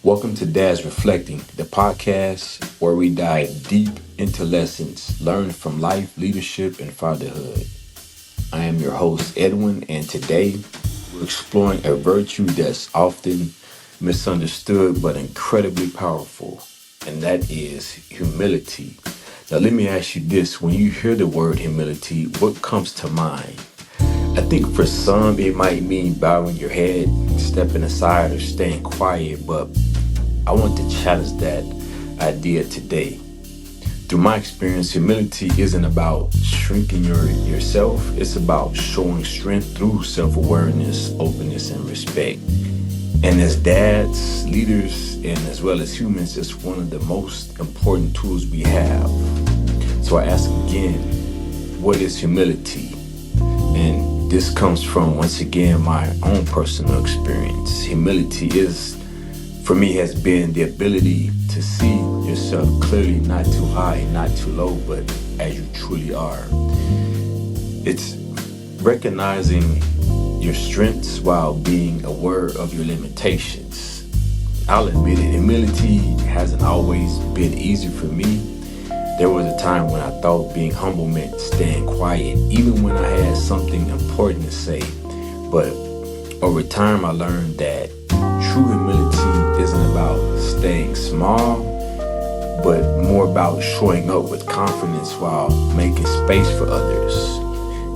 Welcome to Dad's Reflecting, the podcast where we dive deep into lessons learned from life, leadership, and fatherhood. I am your host, Edwin, and today we're exploring a virtue that's often misunderstood but incredibly powerful, and that is humility. Now, let me ask you this: when you hear the word humility, what comes to mind? I think for some it might mean bowing your head, stepping aside, or staying quiet, but I want to challenge that idea today. Through my experience, humility isn't about shrinking yourself. It's about showing strength through self-awareness, openness, and respect. And as dads, leaders, and as well as humans, it's one of the most important tools we have. So I ask again, what is humility? And this comes from, once again, my own personal experience. Humility is, for me, has been the ability to see yourself clearly, not too high, not too low, but as you truly are. It's recognizing your strengths while being aware of your limitations. I'll admit it, humility hasn't always been easy for me. There was a time when I thought being humble meant staying quiet, even when I had something important to say. But over time, I learned that true humility isn't about staying small, but more about showing up with confidence while making space for others.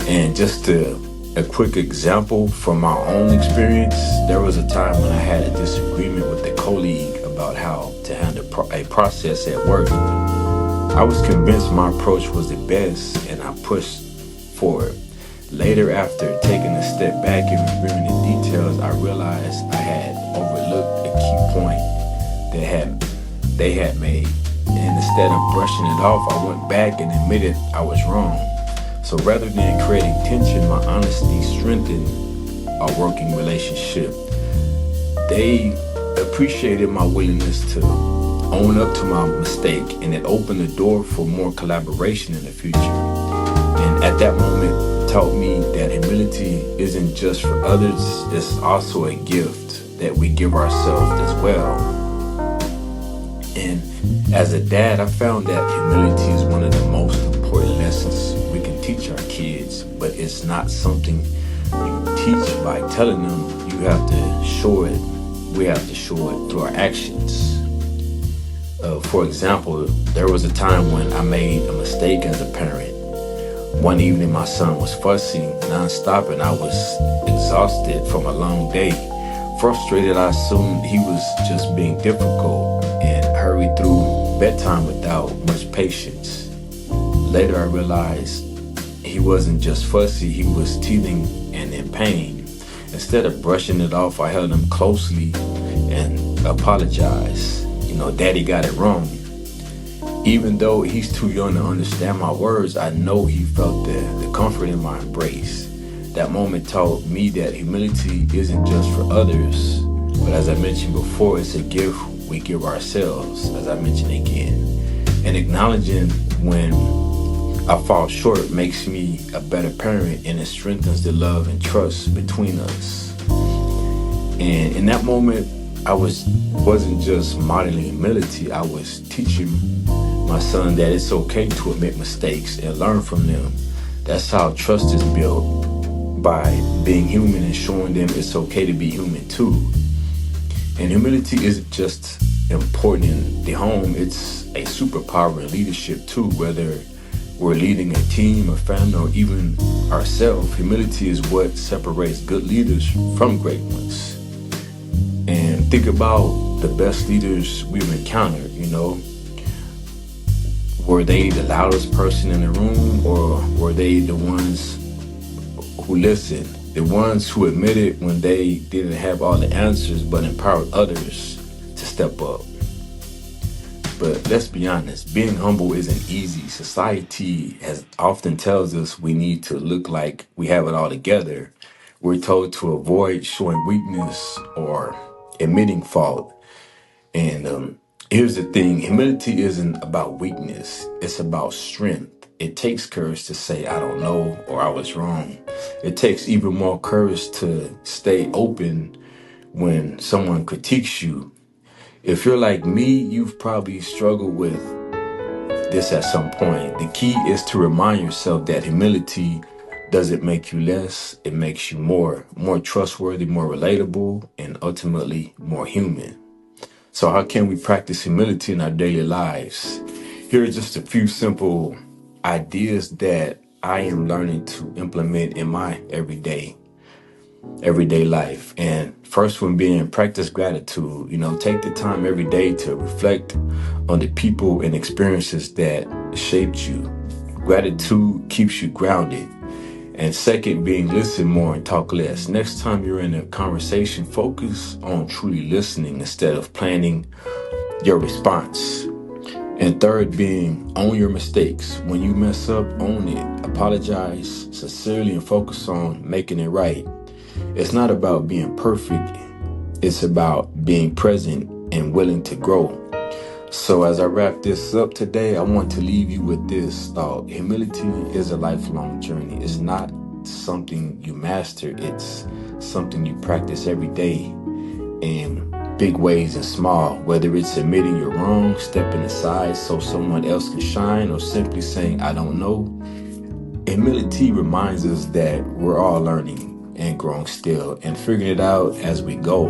And just a quick example from my own experience, there was a time when I had a disagreement with a colleague about how to handle a process at work. I was convinced my approach was the best and I pushed forward. Later, after taking a step back and reviewing the details, I realized I had overlooked a key point that they had made. And instead of brushing it off, I went back and admitted I was wrong. So rather than creating tension, my honesty strengthened our working relationship. They appreciated my willingness to own up to my mistake, and it opened the door for more collaboration in the future. And at that moment, taught me that humility isn't just for others, it's also a gift that we give ourselves as well. And as a dad, I found that humility is one of the most important lessons we can teach our kids, but it's not something you teach by telling them. You have to show it. We have to show it through our actions. For example, there was a time when I made a mistake as a parent. One evening, my son was fussing nonstop, and I was exhausted from a long day. Frustrated, I assumed he was just being difficult and hurried through bedtime without much patience. Later, I realized he wasn't just fussy, he was teething and in pain. Instead of brushing it off, I held him closely and apologized. Daddy got it wrong. Even though he's too young to understand my words, I know he felt the comfort in my embrace. That moment taught me that humility isn't just for others, but as I mentioned before, it's a gift we give ourselves, as I mentioned again. And acknowledging when I fall short makes me a better parent, and it strengthens the love and trust between us. And in that moment, wasn't just modeling humility, I was teaching my son that it's okay to admit mistakes and learn from them. That's how trust is built, by being human and showing them it's okay to be human too. And humility isn't just important in the home, it's a superpower in leadership too, whether we're leading a team, a family, or even ourselves. Humility is what separates good leaders from great ones. And think about the best leaders we've encountered. Were they the loudest person in the room, or were they the ones who listened? The ones who admitted when they didn't have all the answers but empowered others to step up. But let's be honest, being humble isn't easy. Society has often tells us we need to look like we have it all together. We're told to avoid showing weakness or admitting fault. And here's the thing, humility isn't about weakness, it's about strength. It takes courage to say, I don't know, or I was wrong. It takes even more courage to stay open when someone critiques you. If you're like me, you've probably struggled with this at some point. The key is to remind yourself that humility doesn't make you less, it makes you more trustworthy, more relatable, and ultimately more human. So how can we practice humility in our daily lives? Here are just a few simple ideas that I am learning to implement in my everyday life. And first one being practice gratitude. Take the time every day to reflect on the people and experiences that shaped you. Gratitude keeps you grounded. And second being listen more and talk less. Next time you're in a conversation, focus on truly listening instead of planning your response. And third being own your mistakes. When you mess up, own it. Apologize sincerely and focus on making it right. It's not about being perfect, it's about being present and willing to grow. So, as I wrap this up today, I want to leave you with this thought. Humility is a lifelong journey. It's not something you master, it's something you practice every day in big ways and small. Whether it's admitting you're wrong, stepping aside so someone else can shine, or simply saying, I don't know. Humility reminds us that we're all learning and growing still and figuring it out as we go.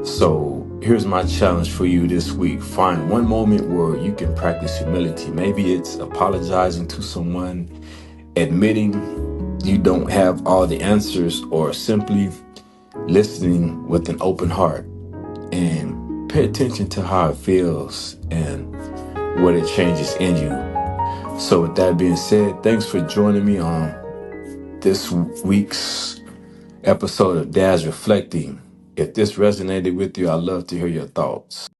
So here's my challenge for you this week. Find one moment where you can practice humility. Maybe it's apologizing to someone, admitting you don't have all the answers, or simply listening with an open heart. And pay attention to how it feels and what it changes in you. So with that being said, thanks for joining me on this week's episode of Dad's Reflecting. If this resonated with you, I'd love to hear your thoughts.